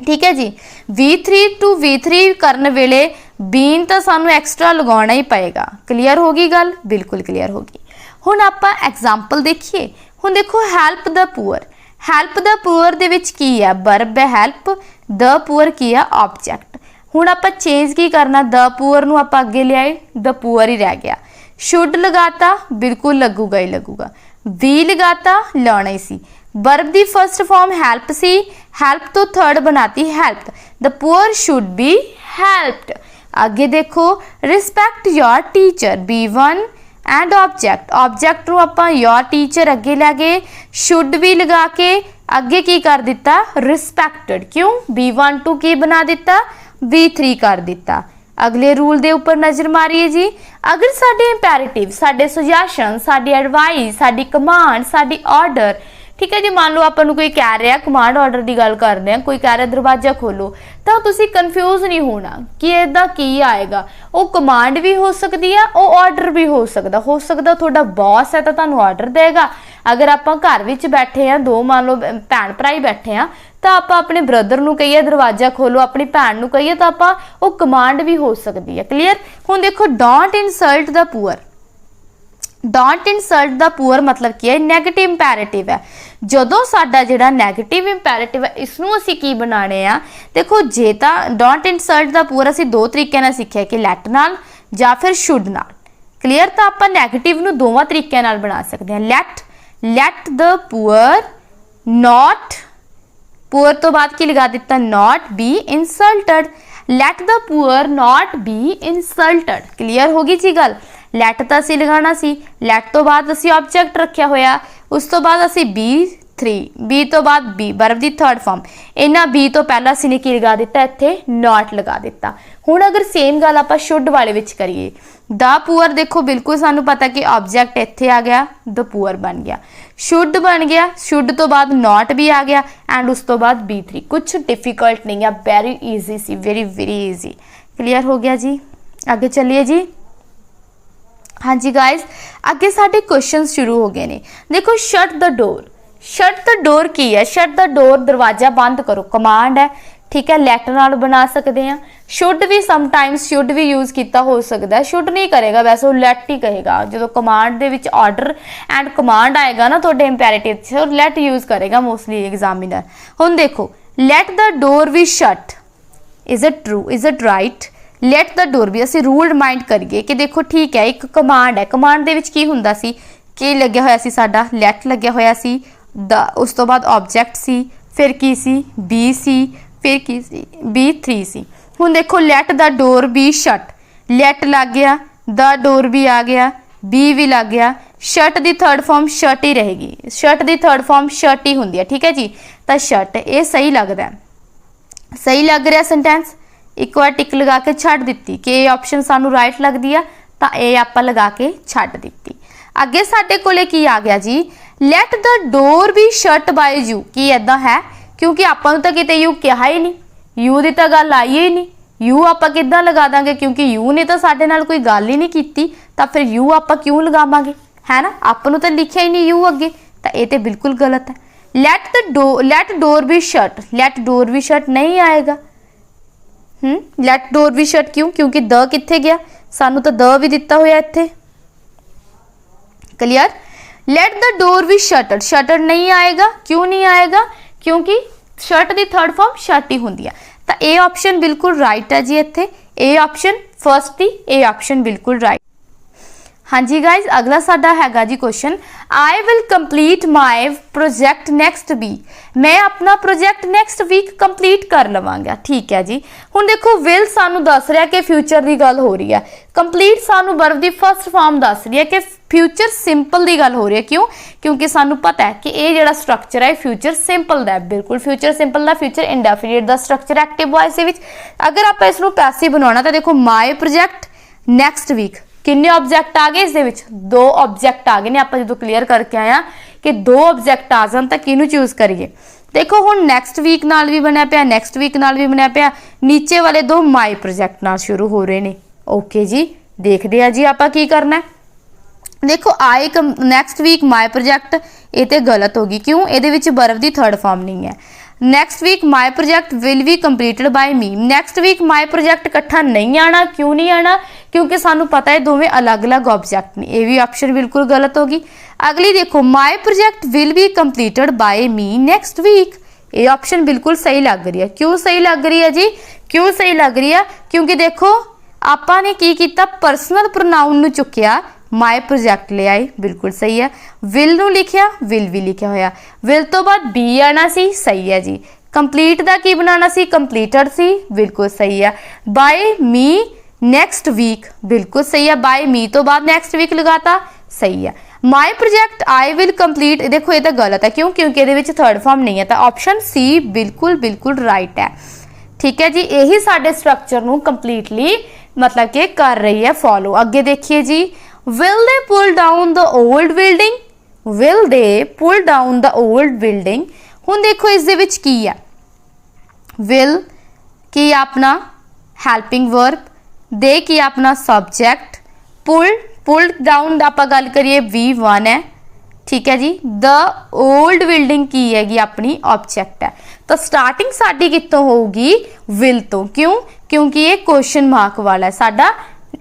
ठीक है जी। V3 टू V3 करने वेले बीन तो सानू एक्सट्रा लगाना ही पएगा। क्लीयर होगी गल? बिल्कुल क्लीयर होगी। हुण आपां एग्जाम्पल देखिए। हुण देखो help the poor, help the poor दे विच की है वर्ब है हेल्प, द पुअर की है ऑब्जेक्ट। हुण आपां चेंज की करना, द पुअर नू आपां अगे ले आए, द पुअर ही रह गया। शुड लगाता, बिल्कुल लगूगा ही लगूगा। वी लगाता, लाना ही सी। वर्ब दी फर्स्ट फॉर्म हेल्प सी, हेल्प तो थर्ड बनाती help, the poor should be helped. आगे देखो respect your teacher, B1 and object, object नू आपां योर टीचर अगे लै गए, शुड भी लगा के अगे की कर दिता रिस्पैक्टेड, क्यों? B1 टू की बना दिता B3 कर दिता। अगले रूल दे ऊपर नज़र मारिए जी। अगर साडे इंपैरेटिव, साडे सुजैशन, साडी एडवाइस, साडी कमांड, साडी ऑर्डर ठीक है जी। मान लो आपां नूं कोई कह रहा कमांड ऑर्डर की गल कर रहे हैं, कोई कह रहा दरवाजा खोलो, तो तुसीं कन्फ्यूज नहीं होना कि इहदा की आएगा। वो कमांड भी हो सकती है, वो ऑर्डर भी हो सकता तुहाडा बॉस है तो तुहानूं ऑर्डर देगा। अगर आपां घर विच बैठे हैं, दो मान लो भैन भरा ही बैठे हैं, तो आप अपने ब्रदर नूं कहिए दरवाजा खोलो, अपनी भैन नूं कहिए, तो आपां वो कमांड भी हो सकती है। क्लीयर। हुण देखो don't insult the poor, don't insult the poor मतलब की है नैगेटिव इंपैरेटिव है। जदों साडा जिहड़ा नैगेटिव इंपैरेटिव है इसनूं असीं की बनाने आ, देखो जे तां डोंट इंसल्ट द पुअर असीं दो तरीके नाल सिੱਖਿਆ कि लैट नाल जां फिर शुड नाल। क्लीयर। तो आपां नैगेटिव नूं दोवां तरीकिਆਂ नाल बना सकते हैं। Let the poor not, poor तो बाद की लगा दिता not be insulted, let the poor not be insulted. Clear होगी जी गल। लैट तो असी लगाना सी, लैट तो बाद असी ऑब्जेक्ट रखा होया, उस तो बाद असी बी3, बी तो बाद बी वर्ब दी थर्ड फॉर्म, इन्हां बी तो पहला असी ने की लगा दिता, इत्थे नॉट लगा दिता। हुण अगर सेम गल आपां शुड वाले विच करिए, द पुअर देखो बिल्कुल सानू पता कि ऑब्जेक्ट इत्थे आ गया, द पुअर बन गया, शुड बन गया, शुड तो बाद नॉट भी आ गया एंड उस तो बाद बी3। कुछ डिफिकल्ट नहीं है, वेरी ईजी सी, वेरी वेरी ईजी। क्लीयर हो गया जी। आगे चलिए जी। हाँ जी गाइज, अगे साडे क्वेश्चन शुरू हो गए ने। देखो shut the door, shut the door की है? शट द डोर दरवाजा बंद करो कमांड है, ठीक है। लैट नाल बना सकते हैं। शुड भी समटाइम्स शुड भी यूज किया हो सकता है, शुड नहीं करेगा वैसे वो लैट ही कहेगा। जो command they which order and command आएगा ना थोड़े इंपैरेटिव से, लैट यूज करेगा मोस्टली एग्जामिनर। हुण देखो let the door be shut, is it true, is it right? Light the door भी असी रूल रिमाइंड करिए कि देखो ठीक है एक कमांड है, कमांड दे विच की हुंदा सी, की लग्या होया सी साडा लैट लग्या होया सी, द उस तो बाद ऑब्जेक्ट सी, फिर की सी बी सी, फिर की सी बी3 सी। हुण देखो let the door be shut, let लग गया, द डोर भी आ गया, बी भी लग गया, शट दी थर्ड फॉर्म शट ही रहेगी, शट दी थर्ड फॉर्म शट ही हुंदी है, ठीक है जी। तो शट ये सही लगता है, सही लग रहा सेंटेंस। एक बार टिक लगा के छड्ड दित्ती कि ये ऑप्शन सानू राइट लगती है, तो ये आपां लगा के छड्ड दित्ती। अगे साडे कोले की आ गया जी, let the door be shut by you. की इदां है? क्योंकि आपां नूं तां किते यू कहा ही नहीं, यू दी तां गल आई ही नहीं, यू आपां किद्दां लगा दांगे? क्योंकि यू ने तां साडे नाल कोई गल ही नहीं कीती, तां फिर यू आपां क्यों लगावांगे, है ना। आपां नूं तां लिखिया ही नहीं यू अगे, तां ये तां बिल्कुल गलत है। Let door be shut, let door be shut नहीं आएगा। लैट डोर भी शट क्यों? क्योंकि द कित्थे गया, सानू तो द भी दिता होया इत्थे। क्लियर। लैट द डोर भी शटड, शटड नहीं आएगा। क्यों नहीं आएगा? क्योंकि शट दी थर्ड फॉर्म शट ही हुंदी है। तो ए ऑप्शन बिल्कुल राइट है जी इत्थे, ए ऑप्शन फर्स्ट दी ए ऑप्शन बिल्कुल राइट। हाँ जी गाइज, अगला साडा हैगा जी question, I will complete my project next week. मैं अपना प्रोजैक्ट नैक्सट वीक कंप्लीट कर लवांगा। ठीक है जी। हुण देखो विल सानू दस रहा कि फ्यूचर की गल हो रही है, कंप्लीट सानू वर्ब की फर्स्ट फॉर्म दस रही है कि फ्यूचर सिंपल की गल हो रही है। क्यों? क्योंकि सानू पता है कि ये जिहड़ा स्ट्रक्चर है फ्यूचर सिंपल का है, बिल्कुल फ्यूचर सिंपल का, फ्यूचर इंडेफिनिट का स्ट्रक्चर एक्टिव वॉइस दे विच। अगर आप इसनूं पैसिव बनाउणा तो देखो माई प्रोजैक्ट नैक्सट वीक, किन्ने ऑब्जेक्ट आ गए इस दे विच? दो ऑब्जेक्ट आ गए ने। आपां जो क्लीयर करके आए कि दो ऑब्जेक्ट आ जान तां किहनूं चूज करिए। देखो हुण नैक्सट वीक नाल भी बनया पिया, नैक्सट वीक नाल भी बनया पिया, नीचे वाले दो माई प्रोजैक्ट नाल शुरू हो रहे ने। ओके जी, देखदे आ जी आपां की करना है। देखो आई नैक्सट वीक माई प्रोजैक्ट, ये तो गलत होगी। क्यों? ये वर्ब की थर्ड फॉर्म नहीं है। Next week my project will be completed by me. Next week my project इकट्ठा नहीं आना। क्यों नहीं आना? क्योंकि सानू पता है दोवें अलग अलग ऑब्जेक्ट ने। ये भी ऑप्शन बिल्कुल गलत होगी। अगली देखो my project will be completed by me next week, ये ऑप्शन बिल्कुल सही लग रही है। क्यों सही लग रही है जी? क्यों सही लग रही है? क्योंकि देखो आपां ने की कीता, पर्सनल प्रोनाउन नूं चुक्या, माई प्रोजैक्ट ले आई, बिल्कुल सही है। विल नूं लिखिया, विल भी लिखिया होया, विल तो बाद बी आना सी, सही है जी। कंप्लीट दा की बनाना सी, कंप्लीटेड सी, बिल्कुल सही है। बाय मी नैक्सट वीक, बिल्कुल सही है। बाय मी तो बाद नैक्सट वीक लगाता, सही है। माई प्रोजैक्ट आई विल कंप्लीट, देखो ये तो गलत है। क्यों? क्योंकि ये थर्ड फॉर्म नहीं है। तो ऑप्शन सी बिल्कुल बिल्कुल राइट है। ठीक है जी, यही साडे स्ट्रक्चर नूं कंप्लीटली मतलब कि कर रही है फॉलो। अगे देखिए जी, will they pull down the old building, will they pull down the old building? हुण देखो इस दे विच की है, will की अपना helping verb, they की अपना subject, pull down आपां गल करिए V1 है, ठीक है जी। द ओल्ड बिल्डिंग की हैगी अपनी ऑब्जेक्ट है, तो स्टार्टिंग साडी कितों होगी? विल तो। क्यों? क्योंकि ये क्वेश्चन मार्क वाला है, साडा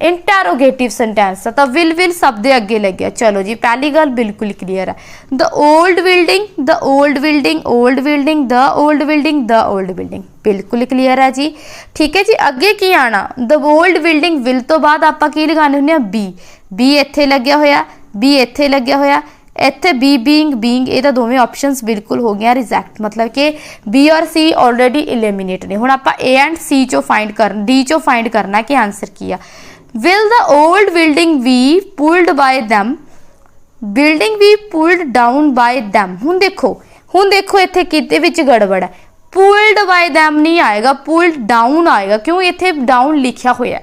इंटरोगेटिव सेंटेंस है, तो विल सब दे अगे लगे। चलो जी, पहली गल बिल्कुल क्लीयर है। The old building, the old building, old building, the old building, the old building, बिल्कुल क्लीयर है जी। ठीक है जी, अगे की आना? द ओल्ड बिल्डिंग विल तो बाद आपां की लगाने हुंदे आ? बी इत्थे लग्या होया, बी इत्थे लग्या होया, इत्थे बी बीइंग ये तो दोवें ऑप्शंस बिल्कुल हो गया रिजैक्ट, मतलब कि बी और सी ऑलरेडी इलिमिनेट ने। हुण आपां ए एंड सी चो फाइंड कर डी चो फाइंड करना कि आंसर की आ। Will the old building be pulled by them, building be pulled down by them. हुण देखो इत्थे किते विच गड़बड़ है, पुल्ड बाय दैम नहीं आएगा, पुल्ड डाउन आएगा। क्यों? इत्थे डाउन लिखिया होया,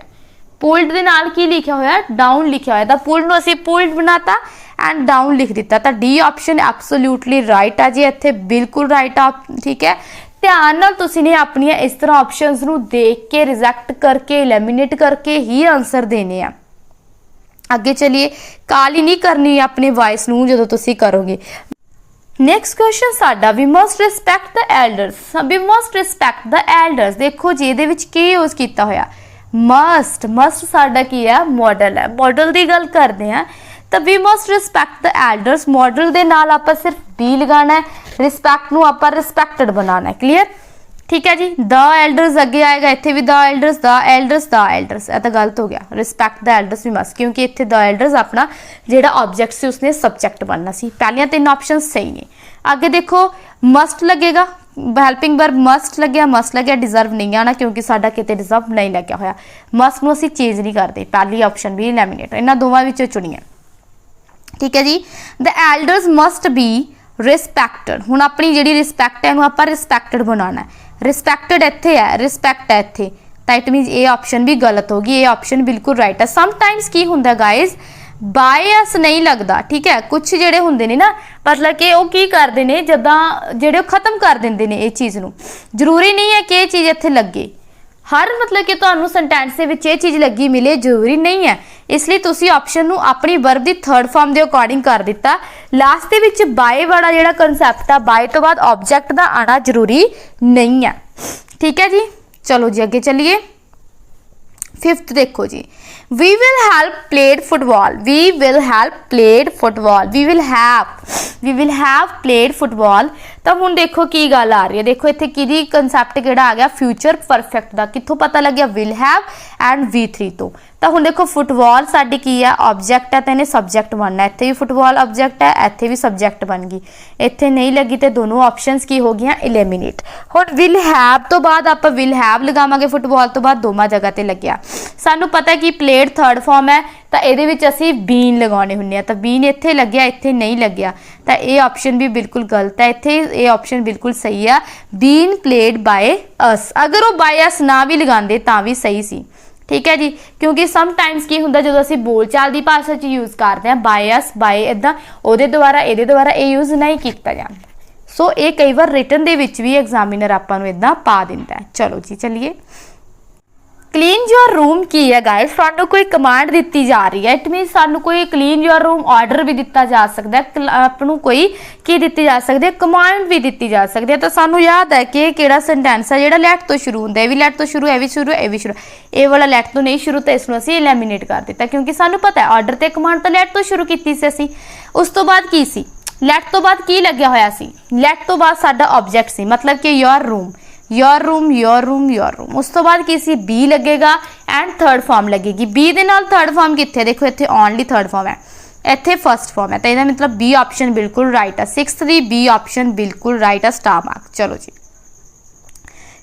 पुल्ड दे नाल की लिखिया होया? डाउन लिखिया होया, तो पुल्ड नूं असीं पुल्ड बनाता एंड डाउन लिख दिता, तो डी ऑप्शन एब्सोल्यूटली राइट है जी, इत्थे बिल्कुल राइट आ। ठीक है, ध्यान नाल तुसीं ने अपनी इस तरह ऑप्शंस नूं देख के रिजेक्ट करके एलिमिनेट करके ही आंसर देने आ। अगे चलिए, काली नहीं करनी अपने वॉइस नूं जदों तुसीं करोगे। नैक्सट क्वेश्चन साडा, we must respect the elders. We must respect the elders, देखो जी इहदे विच की यूज कीता होया? मस्ट साडा की है? मॉडल है। मॉडल की गल करते हैं तो we must respect the elders, model के नाल आपां सिर्फ बी लगाना है, रिस्पैक्ट नूं आपां रिस्पैक्टेड बनाना है। क्लीयर? ठीक है जी। द एल्डर्स अगे आएगा, इत्थे भी the elders, the elders, the elders, ये तो गलत हो गया। Respect the elders we must, क्योंकि इत्थे द एल्डर्स अपना जिहड़ा ऑब्जेक्ट सी उसने सब्जेक्ट बनना सी। पहलियां तीन ऑप्शन सही ने। आगे देखो, मस्ट लगेगा, हेल्पिंग वर्ब मस्ट लग्या, डिजर्व नहीं आना क्योंकि साडा किते डिजर्व नहीं लग्या होया। मस्ट नूं असीं चेंज नहीं करते, पहली ऑप्शन भी एलिमिनेट, इन्हां दोवां विचों चुनिए। ठीक है जी। द एल्डर्स मस्ट बी रिस्पैक्टेड, हुण अपनी जिहड़ी रिस्पैक्ट है इहनूं आपां रिस्पैक्टेड बनाना है। रिस्पैक्टेड इत्थे है, रिस्पैक्ट है इत्थे, तो इट मीनस ये ऑप्शन भी गलत होगी, ये ऑप्शन बिल्कुल राइट है। समटाइम्स की हुंदा गाइज, बायस नहीं लगता। ठीक है, कुछ जिहड़े हुंदे ने ना, मतलब कि वो की करदे ने, जदां जिहड़े खत्म कर दिंदे ने इस चीज़ नूं। जरूरी नहीं है कि ये चीज़ इत्थे लगे, हर मतलब कि तुहानूं सेंटेंस दे विच ये चीज़ लगी मिले जरूरी नहीं है, इसलिए तुसीं ऑप्शन नूं अपनी वर्ब की थर्ड फॉर्म के अकॉर्डिंग कर दिता। लास्ट दे विच बाय वाला जिहड़ा कंसैप्ट आ, बाय तो बाद ऑब्जेक्ट का आना जरूरी नहीं है। ठीक है जी, चलो जी अगे चलिए। फिफ्थ देखो जी, we will have played football, we will have played football, we will have played football. तो हुण देखो की गल आ रही है, देखो इत्थे किहदी कंसैप्ट किहड़ा आ गया? फ्यूचर परफेक्ट दा। कित्थों पता लग गया? विल हैव एंड V3 तो। तो हुण देखो फुटबॉल साडी की है? ऑब्जेक्ट है, तो इन्हें सब्जेक्ट बनना। इत्थे भी फुटबॉल ऑब्जेक्ट है, इत्थे भी सब्जेक्ट बन गई, इत्थे नहीं लगी तो दोनों ऑप्शंस की हो गई एलिमिनेट। हुण विल हैव तो बाद आपां विल हैव लगावांगे, फुटबॉल तो बाद दोवां जगह ते लग्या। सानू पता है कि प्लेड थर्ड फॉर्म है, तो ये असी बीन लगाने हुंदे, तो बीन इत्थे लग्या, इत्थे नहीं लग्या, तो ये ऑप्शन भी बिल्कुल गलत है। इत्थे ये ऑप्शन बिल्कुल सही है, बीन प्लेड बाय अस। अगर वो बाय अस ना भी लगाते तो भी सही सी। ठीक है जी, क्योंकि समटाइम्स की हुंदा जो असीं बोलचाल की भाषा च यूज़ करते हैं बाय अस, बाय इदां उहदे द्वारा इहदे द्वारा ये यूज़ नहीं किया जाता। सो ये कई बार रिटन दे विच भी एग्जामिनर आपां नूं इदां पा दिंदा है। चलो जी चलिए। क्लीन योर रूम की है गाइस, सानू कोई कमांड दी जा रही है, इट मीन सानू कोई क्लीन योर रूम ऑर्डर भी दिता जा सकता है, आपनू कोई की दी जा सकती है, कमांड भी दी जा सकती है। तो सानू याद है कि किहड़ा सेंटेंस है जिहड़ा लैट तो शुरू होंदा है, ये भी लैट तो शुरू, ये भी शुरू, ये भी शुरू, ये वाला लैट तो नहीं शुरू, तो इसनू असीं एलिमिनेट कर दिता क्योंकि सानू पता है ऑर्डर ते कमांड तो लैट तो शुरू कीती सी असीं। उस तो बाद की सी? लैट तो बाद की लग्या होया सी? लैट तो बाद साडा ऑब्जेक्ट सी, मतलब कि your room, your room, your room, your room. उस तो बाद किसी बी लगेगा एंड थर्ड फॉर्म लगेगी। बी दे नाल थर्ड फॉर्म कित्थे? देखो इत्थे ओनली थर्ड फॉर्म है, इत्थे फर्स्ट फॉर्म है, तो इसका मतलब बी ऑप्शन बिल्कुल राइट है। 6th दी बी ऑप्शन बिल्कुल राइट है, स्टार मार्क। चलो जी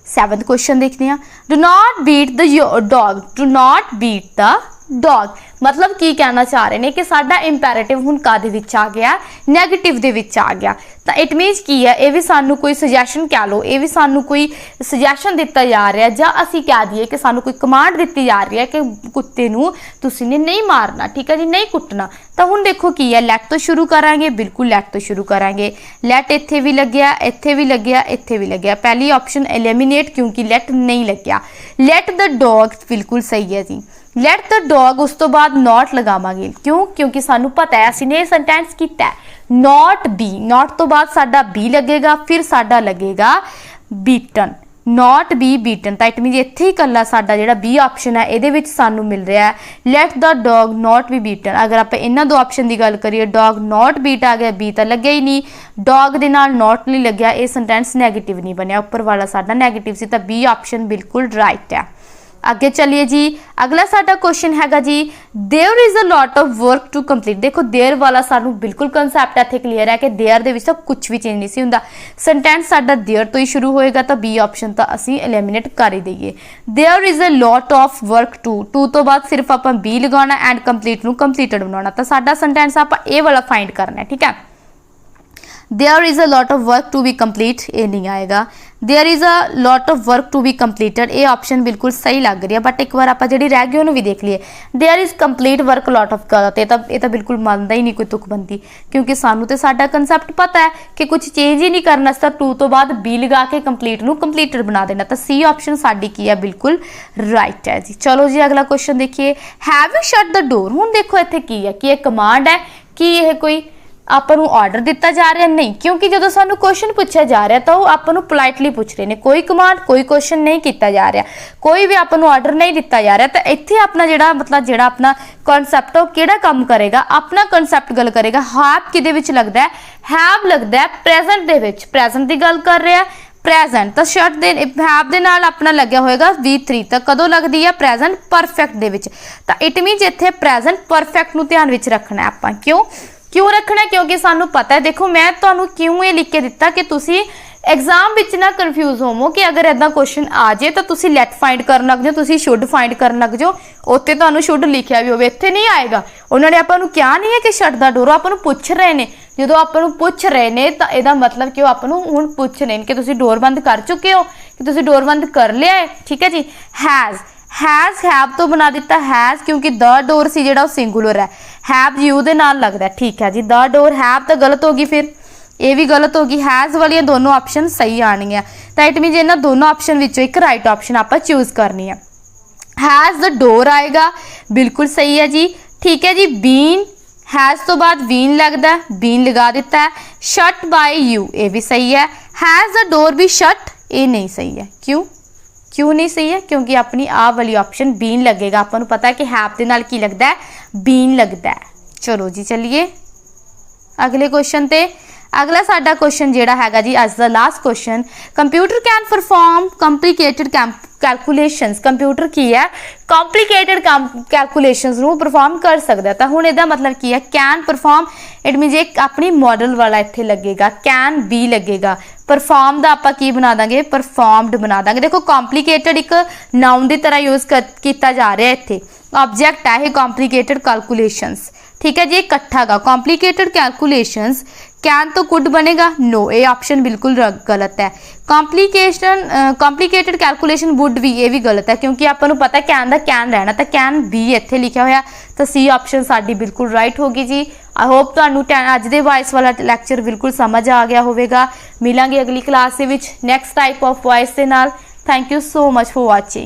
7th क्वेश्चन देखते हैं। Do not beat the dog, do not beat the dog. मतलब की कहना चाह रहे हैं कि साडा इंपैरेटिव हुण कादे विच आ गया, नैगेटिव दे विच आ गया। तो इट मीनस की है, ये भी सानू कोई सजैशन कह लो, ये भी सानू कोई सजैशन दिता जा रहा है, जां असीं कह दईए कि सानू कोई कमांड दी जा रही है कि कुत्ते नूं तुसीं ने नहीं मारना, ठीक है जी, नहीं कुटना। तो हुण देखो की है, लैट तो शुरू करांगे, बिल्कुल लैट तो शुरू करांगे। लैट इत्थे भी लग्या, इत्थे भी लग्या, इत्थे भी लग्या। पहली ऑप्शन एलिमिनेट, क्योंकि लैट नहीं लग्या। लैट द डॉग बिल्कुल सही है जी। लैट द डॉग, उस तो बाद नॉट लगावांगे, क्यों? क्योंकि सानू पता है, असीं ने सेंटेंस कीता है नॉट बी, नॉट तो बाद साडा बी लगेगा, फिर साडा लगेगा बीटन, नॉट बी बीटन। तो इट मीन इत्थे ही कल्ला साडा जिहड़ा बी ऑप्शन है इहदे विच सानू मिल रहा है light the dog not be beaten. अगर आप इन्हां दो ऑप्शन की गल करिए, डॉग नॉट बीट आ गया, बी तो लग्या ही नहीं, डॉग दे नाल नॉट नहीं लग्या, ये सेंटेंस नैगेटिव नहीं बनया, उपर वाला साडा नैगेटिव सी, तो बी ऑप्शन बिल्कुल राइट है। आगे चलिए जी, अगला साडा क्वेश्चन हैगा जी, there is a lot of work to complete. देखो देयर वाला सानू बिल्कुल कंसैप्ट इत्थे क्लीयर है कि देयर दे विच तां कुछ भी चेंज नहीं सी हुंदा, सेंटेंस साडा देयर तो ही शुरू होएगा, तो बी ऑप्शन तो असीं एलिमिनेट कर ही दईए। There is a lot of work to तो बाद सिर्फ आपां बी लगाना एंड कंप्लीट नूं कंप्लीटेड बनाउणा, तो साडा सेंटेंस आपां ए वाला फाइंड करना है, ठीक है। There is a lot of work to be complete, ये नहीं आएगा। There is a lot of work to be completed, ये ऑप्शन बिल्कुल सही लग रही है, बट एक बार आप जी रह गई उन्होंने भी देख लिए। There is complete work lot of गलत, ये तो बिल्कुल मानता ही नहीं कोई तुक बनती, क्योंकि सानू तो साडा कंसैप्ट पता है कि कुछ चेंज ही नहीं करना, तो टू तो बाद बी लगा के कंप्लीट नूं कंप्लीटेड बना देना, तो सी ऑप्शन साडी की है बिल्कुल राइट है जी। चलो जी अगला क्वेश्चन देखिए, have you shut the door. हुण देखो इत्थे की है कि यह कमांड है कि यह कोई ਆਪਾਂ ਨੂੰ ਆਰਡਰ ਦਿੱਤਾ ਜਾ ਰਿਹਾ नहीं, क्योंकि ਜਦੋਂ ਸਾਨੂੰ क्वेश्चन पूछा जा रहा तो वो ਆਪਾਂ ਨੂੰ पोलाइटली पूछ रहे हैं, कोई कमांड कोई क्वेश्चन नहीं किया जा रहा, कोई भी ਆਪਾਂ ਨੂੰ आर्डर नहीं दिता जा रहा। तो इत्थे अपना जिहड़ा मतलब जिहड़ा अपना कॉन्सैप्ट वो किहड़ा काम करेगा, अपना कॉन्सैप्ट गल करेगा। हैव किहदे विच लगदा है, हैव लगदा है प्रेजेंट दे विच, प्रेजेंट की गल कर रहा है प्रेजेंट, तो शट दे हैव दे नाल अपना लग्या होएगा V3, तो कदों लगदी है प्रेजेंट परफेक्ट दे विच। तो इट मीनस इत्थे प्रेजेंट परफेक्ट नूं ध्यान विच रखना है आपां, क्यों रखना, क्योंकि सानू पता है, देखो मैं तुहानू क्यों ये लिख के दिता कि तुसी एग्जाम विच ना कन्फ्यूज होवो कि अगर इदा क्वेश्चन आ जाए तो तुसी लेट फाइंड करन लग जाओ, तुसी शुड फाइंड करन लग जाओ, उत्ते तुहानू शुड लिखिया भी होवे, इत्थे नहीं आएगा। उन्होंने आपां नू क्या नहीं है कि शट द डोर, आपां नू पुछ रहे ने, जो आपां नू पुछ रहे ने तो इहदा मतलब कि आपां नू हुण पुछ रहे कि तुसी डोर बंद कर चुके हो, कि तुसी डोर बंद कर लिया है, ठीक है जी। हैज़ हैव तो बना दिता हैज़, क्योंकि द डोर सी जिहड़ा सिंगुलर है, हैव यू दे नाल लगदा, ठीक है जी। द डोर हैव तो गलत होगी, फिर ये भी गलत होगी, हैज़ वाली दोनों ऑप्शन सही आनी है, तो इट मीन इन्हां दोनों ऑप्शन विचों एक राइट ऑप्शन आपां चूज करनी है। हैज़ द डोर आएगा, बिल्कुल सही है जी, ठीक है जी। बीन, हैज़ तो बाद बीन लगदा, बीन लगा दिता है। शट बाय यू, ये भी सही है। हैज़ द डोर भी शट, ये नहीं सही है, क्यों नहीं सही है, क्योंकि अपनी आ वाली ऑप्शन बीन लगेगा, आपको पता है कि हैव दे नाल की लगता है, बीन लगता है। चलो जी चलिए अगले क्वेश्चन ते। अगला साडा क्वेश्चन जिहड़ा हैगा जी अज दा last question, computer can perform complicated calculations. Computer की है कॉम्प्लीकेटेड कैलकुलेशंस नूं परफॉर्म कर सकता है, तो हुण इहदा मतलब की है कैन परफॉर्म, इट मीनस एक अपनी मॉडल वाला इत्थे लगेगा, कैन बी लगेगा, परफॉर्म दा आपां की बना देंगे, परफॉर्म्ड बना देंगे। देखो कॉम्प्लीकेटेड एक नाउन की तरह यूज किया जा रहा है, इत्थे ऑब्जेक्ट है कॉम्प्लीकेटेड कैलकुलेशंस, ठीक है जी, इकट्ठा गा कॉम्प्लीकेटेड कैलकुलेशंस। कैन तो कुड बनेगा, नो, ये ऑप्शन बिल्कुल गलत है। कॉम्प्लीकेटेड कैलकुलेशन वुड भी, ये भी गलत है, क्योंकि आपको पता है कैन दा कैन रहना, तो कैन बी इत्थे लिखा होया, तो सी ऑप्शन साडी बिल्कुल राइट होगी जी। आई होप तुहानू अज दे वॉइस वाला लैक्चर बिल्कुल समझ आ गया होगा। मिलांगे अगली क्लास दे विच नैक्सट टाइप ऑफ वॉइस दे नाल। Thank you so much for watching.